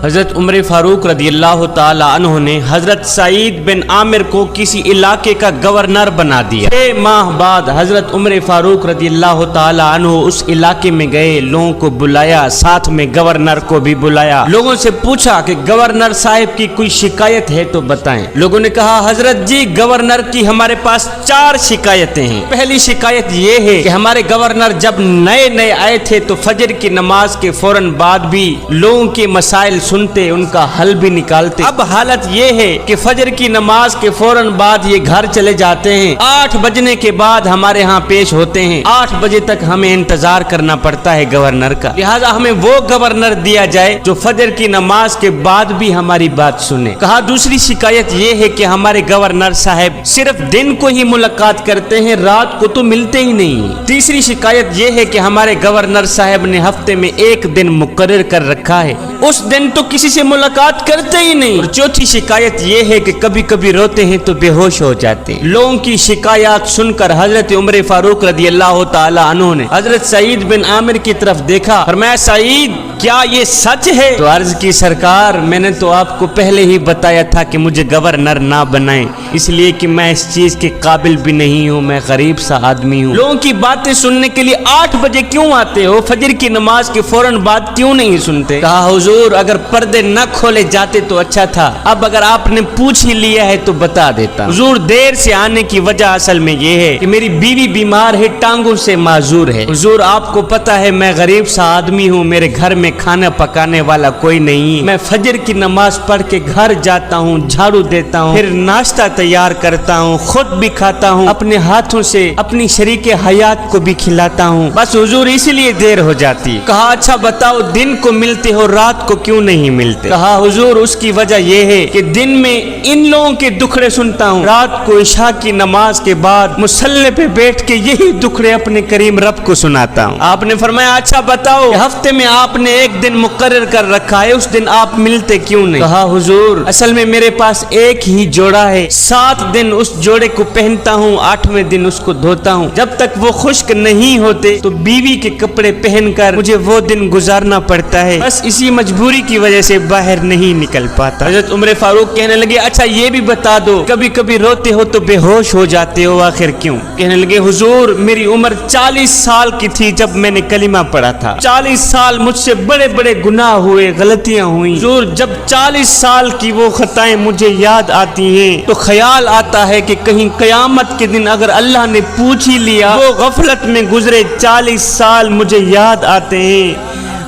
حضرت عمر فاروق رضی اللہ تعالی عنہ نے حضرت سعید بن عامر کو کسی علاقے کا گورنر بنا دیا۔ 6 ماہ بعد حضرت عمر فاروق رضی اللہ تعالی عنہ اس علاقے میں گئے، لوگوں کو بلایا، ساتھ میں گورنر کو بھی بلایا، لوگوں سے پوچھا کہ گورنر صاحب کی کوئی شکایت ہے تو بتائیں۔ لوگوں نے کہا حضرت جی گورنر کی ہمارے پاس 4 شکایتیں ہیں۔ پہلی شکایت یہ ہے کہ ہمارے گورنر جب نئے آئے تھے تو فجر کی نماز کے فوراً بعد بھی لوگوں کے مسائل سنتے، ان کا حل بھی نکالتے۔ اب حالت یہ ہے کہ فجر کی نماز کے فوراً بعد یہ گھر چلے جاتے ہیں، 8 بجنے کے بعد ہمارے ہاں پیش ہوتے ہیں، 8 بجے تک ہمیں انتظار کرنا پڑتا ہے گورنر کا، لہذا ہمیں وہ گورنر دیا جائے جو فجر کی نماز کے بعد بھی ہماری بات سنے۔ کہا دوسری شکایت یہ ہے کہ ہمارے گورنر صاحب صرف دن کو ہی ملاقات کرتے ہیں، رات کو تو ملتے ہی نہیں۔ تیسری شکایت یہ ہے کہ ہمارے گورنر صاحب نے ہفتے میں 1 دن مقرر کر رکھا ہے، اس دن تو کسی سے ملاقات کرتے ہی نہیں۔ اور چوتھی شکایت یہ ہے کہ کبھی کبھی روتے ہیں تو بے ہوش ہو جاتے ہیں۔ لوگوں کی شکایات سن کر حضرت عمر فاروق رضی اللہ تعالی عنہ نے حضرت سعید بن عامر کی طرف دیکھا، فرمایا سعید کیا یہ سچ ہے؟ تو عرض کی سرکار میں نے تو آپ کو پہلے ہی بتایا تھا کہ مجھے گورنر نہ بنائیں، اس لیے کہ میں اس چیز کے قابل بھی نہیں ہوں، میں غریب سا آدمی ہوں۔ لوگوں کی باتیں سننے کے لیے 8 بجے کیوں آتے ہو؟ فجر کی نماز کے فوراً بعد کیوں نہیں سنتے؟ کہا حضور اگر پردے نہ کھولے جاتے تو اچھا تھا، اب اگر آپ نے پوچھ ہی لیا ہے تو بتا دیتا۔ حضور دیر سے آنے کی وجہ اصل میں یہ ہے کہ میری بیوی بیمار ہے، ٹانگوں سے معذور ہے۔ حضور آپ کو پتا ہے میں غریب سا آدمی ہوں، میرے گھر میں کھانا پکانے والا کوئی نہیں، میں فجر کی نماز پڑھ کے گھر جاتا ہوں، جھاڑو دیتا ہوں، پھر ناشتہ تیار کرتا ہوں، خود بھی کھاتا ہوں، اپنے ہاتھوں سے اپنی شریک حیات کو بھی کھلاتا ہوں، بس حضور اسی لیے دیر ہو جاتی۔ کہا اچھا بتاؤ دن کو ملتے ہو رات کو کیوں نہیں ملتے؟ کہا حضور اس کی وجہ یہ ہے کہ دن میں ان لوگوں کے دکھڑے سنتا ہوں، رات کو عشاء کی نماز کے بعد مصلی پہ بیٹھ کے یہی دکھڑے اپنے کریم رب کو سناتا ہوں۔ آپ نے فرمایا اچھا بتاؤ ہفتے میں آپ نے 1 دن مقرر کر رکھا ہے، اس دن آپ ملتے کیوں نہیں؟ کہا حضور اصل میں میرے پاس ایک ہی جوڑا ہے، 7 دن اس جوڑے کو پہنتا ہوں، 8ویں دن اس کو دھوتا ہوں، جب تک وہ خشک نہیں ہوتے تو بیوی کے کپڑے پہن کر مجھے وہ دن گزارنا پڑتا ہے، بس اسی مجبوری کی وجہ سے باہر نہیں نکل پاتا۔ حضرت عمر فاروق کہنے لگے اچھا یہ بھی بتا دو کبھی کبھی روتے ہو تو بے ہوش ہو جاتے ہو، آخر کیوں؟ کہنے لگے حضور میری عمر 40 سال کی تھی جب میں نے کلمہ پڑھا تھا، 40 سال مجھ سے بڑے بڑے گناہ ہوئے، غلطیاں ہوئیں، حضور جب 40 سال کی وہ خطائیں مجھے یاد آتی ہیں تو خیال آتا ہے کہ کہیں قیامت کے دن اگر اللہ نے پوچھ ہی لیا، وہ غفلت میں گزرے 40 سال مجھے یاد آتے ہیں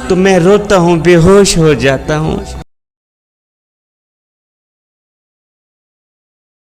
تو میں روتا ہوں، بے ہوش ہو جاتا ہوں۔